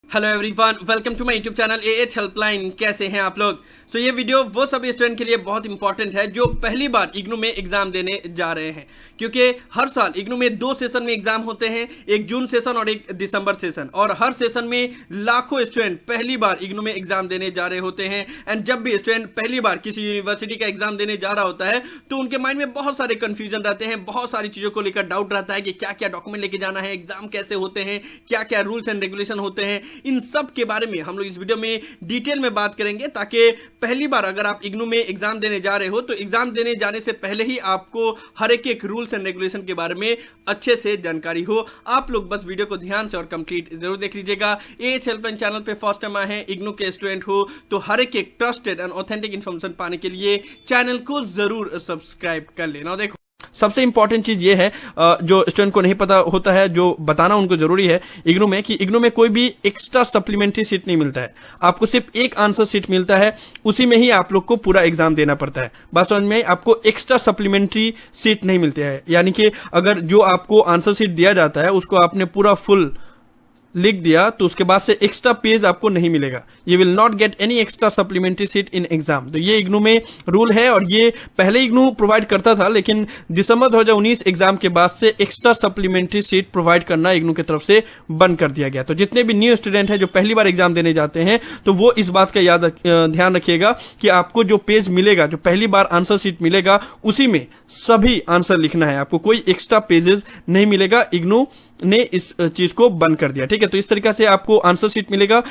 Hello everyone, welcome to my YouTube channel AH helpline. कैसे हैं आप लोग? सो ये वीडियो वो सभी स्टूडेंट के लिए बहुत इंपॉर्टेंट है जो पहली बार इग्नू में एग्जाम देने जा रहे हैं, क्योंकि हर साल इग्नू में 2 सेशन में एग्जाम होते हैं, एक जून सेशन और एक दिसंबर सेशन। और हर सेशन में लाखों स्टूडेंट पहली बार इग्नू में एग्जाम देने जा रहे होते हैं। एंड जब भी स्टूडेंट पहली बार किसी यूनिवर्सिटी का एग्जाम देने जा रहा होता है तो उनके माइंड में बहुत सारे कंफ्यूजन रहते हैं, बहुत सारी चीजों को लेकर डाउट रहता है कि क्या क्या डॉक्यूमेंट लेके जाना है, एग्जाम कैसे होते हैं, क्या क्या रूल्स एंड रेगुलेशन होते हैं। इन सब के बारे में हम लोग इस वीडियो में डिटेल में बात करेंगे, ताकि पहली बार अगर आप इग्नू में एग्जाम देने जा रहे हो तो एग्जाम देने जाने से पहले ही आपको हर एक रूल्स एंड रेगुलेशन के बारे में अच्छे से जानकारी हो। आप लोग बस वीडियो को ध्यान से और कंप्लीट जरूर देख लीजिएगा। एएच हेल्पलाइन चैनल पे फर्स्ट टाइम आए हैं, इग्नू के स्टूडेंट हो तो हर एक ट्रस्टेड एंड ऑथेंटिक इन्फॉर्मेशन पाने के लिए चैनल को जरूर सब्सक्राइब कर लेना। देखो, सबसे इंपॉर्टेंट चीज ये है जो स्टूडेंट को नहीं पता होता है, जो बताना उनको जरूरी है इग्नू में, कि इग्नू में कोई भी एक्स्ट्रा सप्लीमेंट्री सीट नहीं मिलता है। आपको सिर्फ एक आंसर सीट मिलता है, उसी में ही आप लोग को पूरा एग्जाम देना पड़ता है। बात समझ में, आपको एक्स्ट्रा सप्लीमेंट्री सीट नहीं मिलती है। यानी कि अगर जो आपको आंसर सीट दिया जाता है उसको आपने पूरा फुल लिख दिया तो उसके बाद से एक्स्ट्रा पेज आपको नहीं मिलेगा। You will not get any extra supplementary seat in exam. तो ये इग्नू में रूल है, और ये पहले इग्नू प्रोवाइड करता था, लेकिन दिसंबर 2019 एग्जाम के बाद से एक्स्ट्रा सप्लीमेंट्री सीट प्रोवाइड करना इग्नू की तरफ से बंद कर दिया गया। तो जितने भी न्यू स्टूडेंट हैं जो पहली बार एग्जाम देने जाते हैं तो वो इस बात का ध्यान रखिएगा कि आपको जो पेज मिलेगा, जो पहली बार आंसर सीट मिलेगा, उसी में सभी आंसर लिखना है। आपको कोई एक्स्ट्रा पेजेस नहीं मिलेगा। इग्नू ने इस चीज को बंद कर दिया, ठीक है। तो इस तरीके से आपको आंसर शीट मिलेगा।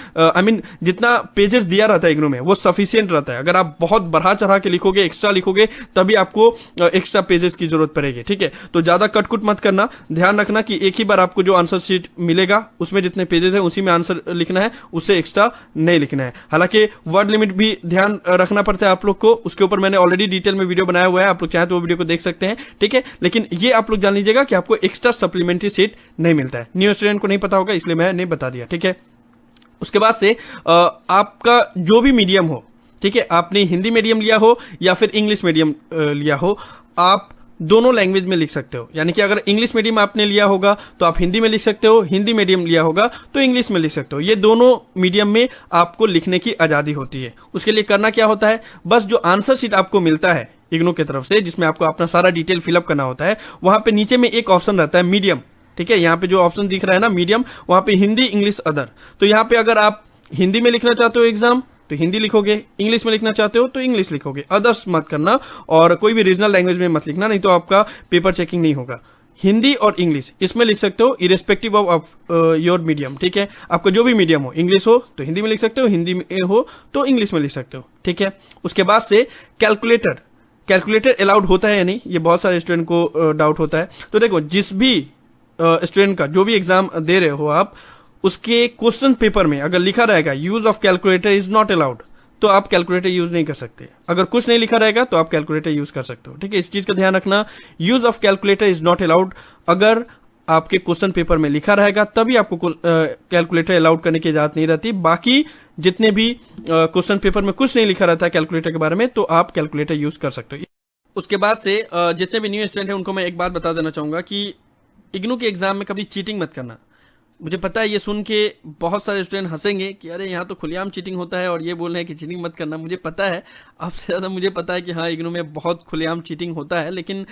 जितना पेजेस दिया रहता है इग्नू में वो सफिशियंट रहता है। अगर आप बहुत बढ़ा चढ़ा के लिखोगे, एक्स्ट्रा लिखोगे, तभी आपको एक्स्ट्रा पेजेस की जरूरत पड़ेगी, ठीक है। तो ज्यादा कटकुट मत करना, ध्यान रखना कि एक ही बार आपको जो आंसर शीट मिलेगा उसमें जितने पेजेस है उसी में आंसर लिखना है, उससे एक्स्ट्रा नहीं लिखना है। हालांकि वर्ड लिमिट भी ध्यान रखना पड़ता है आप लोग को, उसके ऊपर मैंने ऑलरेडी डिटेल में वीडियो बनाया हुआ है, आप लोग चाहे तो वो वीडियो को देख सकते हैं, ठीक है। लेकिन ये आप लोग जान लीजिएगा कि आपको एक्स्ट्रा सप्लीमेंट्री सीट नहीं मिलता है। न्यू स्टूडेंट को नहीं पता होगा इसलिए मैंने बता दिया, ठीक है। उसके बाद से आपका जो भी मीडियम हो, ठीक है, आपने हिंदी मीडियम लिया हो या फिर इंग्लिश मीडियम लिया हो, आप दोनों लैंग्वेज में लिख सकते हो। यानी कि अगर इंग्लिश मीडियम आपने लिया होगा तो आप हिंदी में लिख सकते हो, हिंदी मीडियम लिया होगा तो इंग्लिश में लिख सकते हो। ये दोनों मीडियम में आपको लिखने की आजादी होती है। उसके लिए करना क्या होता है, बस जो आंसर शीट आपको मिलता है इग्नू की तरफ से, जिसमें आपको अपना सारा डिटेल फिलअप करना होता है, वहां पे नीचे में एक ऑप्शन रहता है मीडियम, ठीक है। यहाँ पे जो ऑप्शन दिख रहा है ना मीडियम, वहां पे हिंदी, इंग्लिश, अदर। तो यहाँ पे अगर आप हिंदी में लिखना चाहते हो एग्जाम तो हिंदी लिखोगे, इंग्लिश में लिखना चाहते हो तो इंग्लिश लिखोगे, अदर्स मत करना, और कोई भी रीजनल लैंग्वेज में मत लिखना, नहीं तो आपका पेपर चेकिंग नहीं होगा। हिंदी और इंग्लिश इसमें लिख सकते हो इरेस्पेक्टिव ऑफ योर मीडियम, ठीक है। आपका जो भी मीडियम हो, इंग्लिश हो तो हिंदी में लिख सकते हो, हिंदी में हो तो इंग्लिश में लिख सकते हो, ठीक है। उसके बाद से कैलकुलेटर अलाउड होता है या नहीं, ये बहुत सारे स्टूडेंट को डाउट होता है। तो देखो, जिस भी स्टूडेंट का जो भी एग्जाम दे रहे हो आप, उसके क्वेश्चन पेपर में अगर लिखा रहेगा use of calculator is not allowed, तो आप कैलकुलेटर यूज नहीं कर सकते। अगर कुछ नहीं लिखा रहेगा तो आप कैलकुलेटर यूज कर सकते हो, ठीक है। इस चीज का ध्यान रखना, use of calculator is not allowed. अगर आपके क्वेश्चन पेपर में लिखा रहेगा तभी आपको कैलकुलेटर अलाउड करने की इजाजत नहीं रहती। बाकी जितने भी क्वेश्चन पेपर में कुछ नहीं लिखा रहता है कैलकुलेटर के बारे में तो आप कैलकुलेटर यूज कर सकते हो। उसके बाद से जितने भी न्यू स्टूडेंट हैं उनको मैं एक बात बता देना चाहूंगा कि इग्नू के एग्जाम में कभी चीटिंग मत करना। मुझे पता है ये सुन के बहुत सारे स्टूडेंट हंसेंगे कि अरे यहाँ तो खुलेआम चीटिंग होता है और ये बोल रहे हैं कि चीटिंग मत करना। मुझे पता है, आपसे ज़्यादा मुझे पता है कि हाँ, इग्नू में बहुत खुलेआम चीटिंग होता है, लेकिन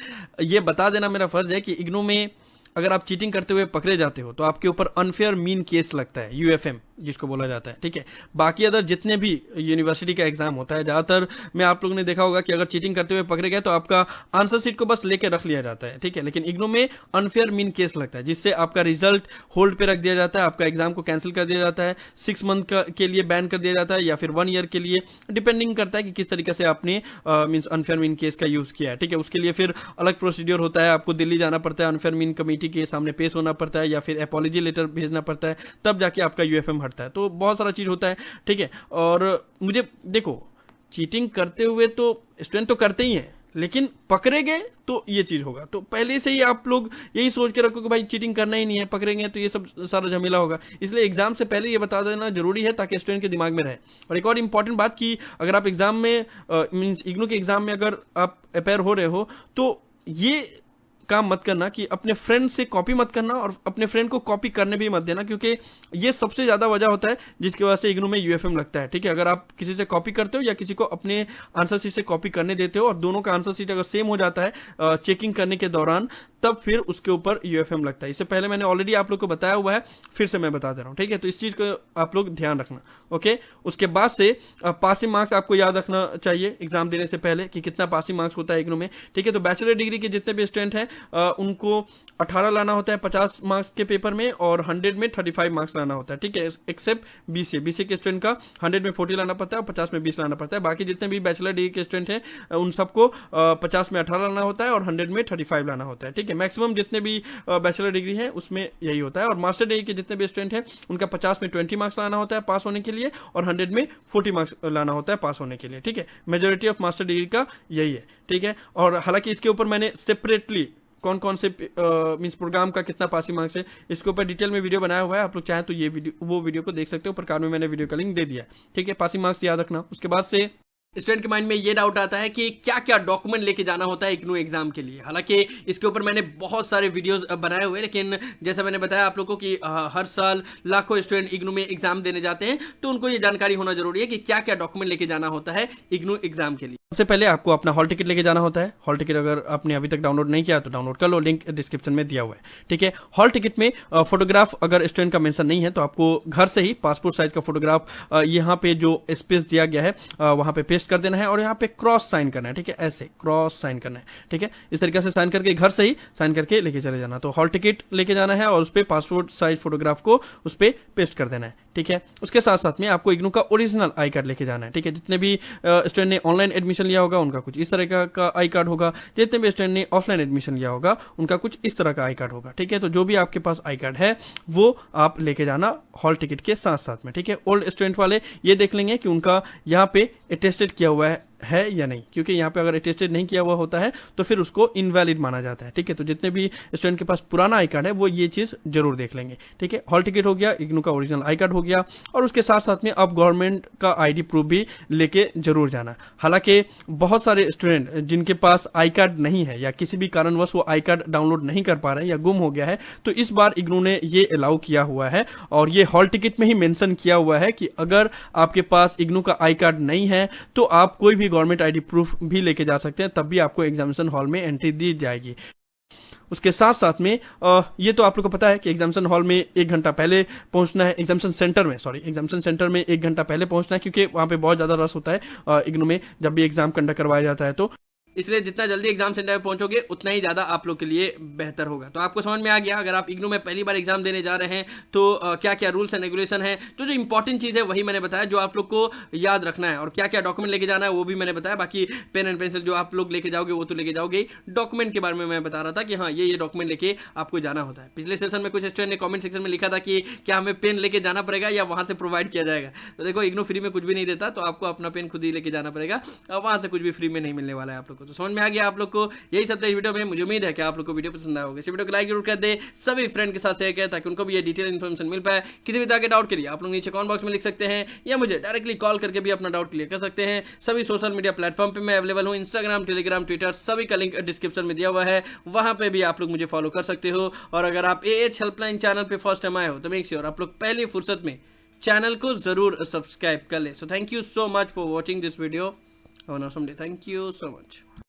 ये बता देना मेरा फर्ज है कि इग्नू में अगर आप चीटिंग करते हुए पकड़े जाते हो तो आपके ऊपर अनफेयर मीन केस लगता है, यूएफएम जिसको बोला जाता है, ठीक है। बाकी अदर जितने भी यूनिवर्सिटी का एग्जाम होता है, ज्यादातर में आप लोगों ने देखा होगा कि अगर चीटिंग करते हुए पकड़े गए तो आपका आंसर सीट को बस लेके रख लिया जाता है, ठीक है। लेकिन इग्नू में अनफेयर मीन केस लगता है, जिससे आपका रिजल्ट होल्ड पे रख दिया जाता है, आपका एग्जाम को कैंसिल कर दिया जाता है, 6 मंथ के लिए बैन कर दिया जाता है, या फिर 1 ईयर के लिए, डिपेंडिंग करता है कि किस तरीके से आपने मीन्स अनफेयर मीन केस का यूज किया है, ठीक है। उसके लिए फिर अलग प्रोसीड्योर होता है, आपको दिल्ली जाना पड़ता है, अनफेयर मीन कमेटी के सामने पेश होना पड़ता है, या फिर अपॉलॉजी लेटर भेजना पड़ता है, तब जाके आपका यूएफएम हटता है। तो बहुत सारा चीज होता है, ठीक है। और मुझे देखो, चीटिंग करते हुए तो स्टूडेंट तो करते ही हैं, लेकिन पकड़े गए तो ये चीज होगा। तो पहले से ही आप लोग यही सोच के रखो कि भाई चीटिंग करना ही नहीं है, पकड़ेंगे तो ये सब सारा झमेला होगा। इसलिए एग्जाम से पहले ये बता देना जरूरी है ताकि स्टूडेंट के दिमाग में रहे। और एक और इंपॉर्टेंट बात कि अगर आप एग्जाम में मीन्स इग्नू के एग्जाम में अगर आप अपेयर हो रहे हो तो ये काम मत करना कि अपने फ्रेंड से कॉपी मत करना और अपने फ्रेंड को कॉपी करने भी मत देना, क्योंकि ये सबसे ज़्यादा वजह होता है जिसकी वजह से इग्नू में यूएफएम लगता है। ठीक है, अगर आप किसी से कॉपी करते हो या किसी को अपने आंसर शीट से कॉपी करने देते हो और दोनों का आंसर शीट अगर सेम हो जाता है चेकिंग करने के दौरान, तब फिर उसके ऊपर यूएफएम लगता है। इससे पहले मैंने ऑलरेडी आप लोग को बताया हुआ है, फिर से मैं बता दे रहा हूँ। ठीक है, तो इस चीज़ को आप लोग ध्यान रखना। ओके, उसके बाद से पासिंग मार्क्स आपको याद रखना चाहिए एग्जाम देने से पहले कि कितना पासिंग मार्क्स होता है इग्नू में। ठीक है, तो बैचलर डिग्री के जितने भी स्टूडेंट हैं उनको 18 लाना होता है 50 मार्क्स के पेपर में, और 100 में 35 मार्क्स लाना होता है। ठीक है, एक्सेप्ट बीसीए के स्टूडेंट का 100 में 40 लाना पड़ता है और 50 में 20 लाना पड़ता है। बाकी जितने भी बैचलर डिग्री के स्टूडेंट हैं उन सबको 50 में 18 लाना होता है और 100 में 35 लाना होता है। ठीक है, मैक्सिमम जितने भी बैचलर डिग्री है उसमें यही होता है। और मास्टर डिग्री के जितने भी स्टूडेंट हैं उनका 50 में 20 मार्क्स लाना होता है पास होने के लिए, और 100 में 40 मार्क्स लाना होता है पास होने के लिए। ठीक है, मेजोरिटी ऑफ मास्टर डिग्री का यही है। ठीक है, और हालांकि इसके ऊपर मैंने सेपरेटली कौन कौन से मींस प्रोग्राम का कितना पासिंग मार्क्स है इसके ऊपर डिटेल में वीडियो बनाया हुआ है। आप लोग चाहें तो ये वीडियो को देख सकते हो, प्रकार में मैंने वीडियो का लिंक दे दिया है। ठीक है, पासिंग मार्क्स याद रखना। उसके बाद से स्टूडेंट के माइंड में ये डाउट आता है कि क्या क्या डॉक्यूमेंट लेके जाना होता है इग्नू एग्जाम के लिए। हालांकि इसके ऊपर मैंने बहुत सारे वीडियोस बनाए हुए हैं, लेकिन जैसा मैंने बताया आप लोगों को कि हर साल लाखों स्टूडेंट इग्नू में एग्जाम देने जाते हैं, तो उनको ये जानकारी होना जरूरी है कि क्या क्या डॉक्यूमेंट लेके जाना होता है इग्नू एग्जाम के लिए। सबसे पहले आपको अपना हॉल टिकट लेके जाना होता है। हॉल टिकट अगर आपने अभी तक डाउनलोड नहीं किया तो डाउनलोड कर लो, लिंक डिस्क्रिप्शन में दिया हुआ है। ठीक है, हॉल टिकट में फोटोग्राफ अगर स्टूडेंट का मेंशन नहीं है तो आपको घर से ही पासपोर्ट साइज का फोटोग्राफ यहाँ पे जो स्पेस दिया गया है वहां पे पेस्ट कर देना है और यहाँ पे क्रॉस साइन करना है। ठीक है, ऐसे क्रॉस साइन करना है। ठीक है, इस तरीके से साइन करके घर से ही साइन करके लेके चले जाना। तो हॉल टिकट लेके जाना है और उस पर पासपोर्ट साइज फोटोग्राफ को उस पर पेस्ट कर देना है। ठीक है, उसके साथ साथ में आपको इग्नू का ओरिजिनल आई कार्ड लेके जाना है। ठीक है, जितने भी स्टूडेंट ने ऑनलाइन एडमिशन लिया होगा उनका कुछ इस तरह का आई कार्ड होगा, जितने भी स्टूडेंट ने ऑफलाइन एडमिशन लिया होगा उनका कुछ इस तरह का आई कार्ड होगा। ठीक है, तो जो भी आपके पास आई कार्ड है वो आप लेके जाना हॉल टिकट के साथ साथ में। ठीक है, ओल्ड स्टूडेंट वाले ये देख लेंगे कि उनका यहाँ पे अटेस्टेड किया हुआ है या नहीं, क्योंकि यहाँ पे अगर अटेस्टेड नहीं किया हुआ होता है तो फिर उसको इनवैलिड माना जाता है। ठीक है, तो जितने भी स्टूडेंट के पास पुराना आई कार्ड है वो ये चीज जरूर देख लेंगे। ठीक है, हॉल टिकट हो गया, इग्नू का ओरिजिनल आई कार्ड हो गया, और उसके साथ साथ में अब गवर्नमेंट का आईडी प्रूफ भी लेके जरूर जाना। हालांकि बहुत सारे स्टूडेंट जिनके पास आई कार्ड नहीं है या किसी भी कारणवश वो आई कार्ड डाउनलोड नहीं कर पा रहे हैं या गुम हो गया है, तो इस बार इग्नू ने ये अलाउ किया हुआ है और ये हॉल टिकट में ही मेंशन किया हुआ है कि अगर आपके पास इग्नू का आई कार्ड नहीं है तो आप कोई भी गवर्नमेंट आईडी प्रूफ भी लेके जा सकते हैं, तब भी आपको एग्जामिनेशन हॉल में एंट्री दी जाएगी। उसके साथ साथ में ये तो आप लोग को पता है कि एग्जामिनेशन हॉल में 1 घंटा पहले पहुंचना है, एग्जामिनेशन सेंटर में 1 घंटा पहले पहुंचना है, क्योंकि वहां पे बहुत ज्यादा रश होता है इग्नू में जब भी एग्जाम कंडक्ट करवाया जाता है। तो इसलिए जितना जल्दी एग्जाम सेंटर में पहुंचोगे उतना ही ज्यादा आप लोग के लिए बेहतर होगा। तो आपको समझ में आ गया, अगर आप इग्नू में पहली बार एग्जाम देने जा रहे हैं तो क्या क्या रूल्स एंड रेगुलेशन है। तो जो इंपॉर्टेंट चीज है वही मैंने बताया, जो आप लोग को याद रखना है, और क्या क्या डॉक्यूमेंट लेके जाना है वो भी मैंने बताया। बाकी पेन एंड पेंसिल जो आप लोग लेके जाओगे वो तो लेके जाओगे। डॉक्यूमेंट के बारे में मैं बता रहा था कि हाँ ये डॉक्यूमेंट लेके आपको जाना होता है। पिछले सेशन में कुछ स्टूडेंट ने कॉमेंट सेक्शन में लिखा था कि क्या हमें पेन लेके जाना पड़ेगा या वहां से प्रोवाइड किया जाएगा। तो देखो, इग्नू फ्री में कुछ भी नहीं देता, तो आपको अपना पेन खुद ही लेके जाना पड़ेगा, और वहां से कुछ भी फ्री में नहीं मिलने वाला है आप लोग को। तो समझ में आ गया आप लोग को। यही सब था इस वीडियो में। मुझे उम्मीद है कि आप लोग को वीडियो पसंद आया होगा। इस वीडियो को लाइक जरूर कर दे, सभी फ्रेंड के साथ शेयर करें ताकि उनको भी ये डिटेल इन्फॉर्मेशन मिल पाए। किसी भी तरह के डाउट के लिए आप लोग नीचे कमेंट बॉक्स में लिख सकते हैं या मुझे डायरेक्टली कॉल करके भी अपना डाउट क्लियर कर सकते हैं। सभी सोशल मीडिया प्लेटफॉर्म पे मैं अवेलेबल हूँ, इंस्टाग्राम, टेलीग्राम, ट्विटर, सभी का लिंक डिस्क्रिप्शन में दिया हुआ है, वहां पे भी आप लोग मुझे फॉलो कर सकते हो। और अगर आप AH हेल्पलाइन चैनल पे फर्स्ट टाइम आए हो तो मेक श्योर आप लोग पहली फुर्सत में चैनल को जरूर सब्सक्राइब कर ले। So thank you so much for watching this video. Have an awesome day. Thank you so much.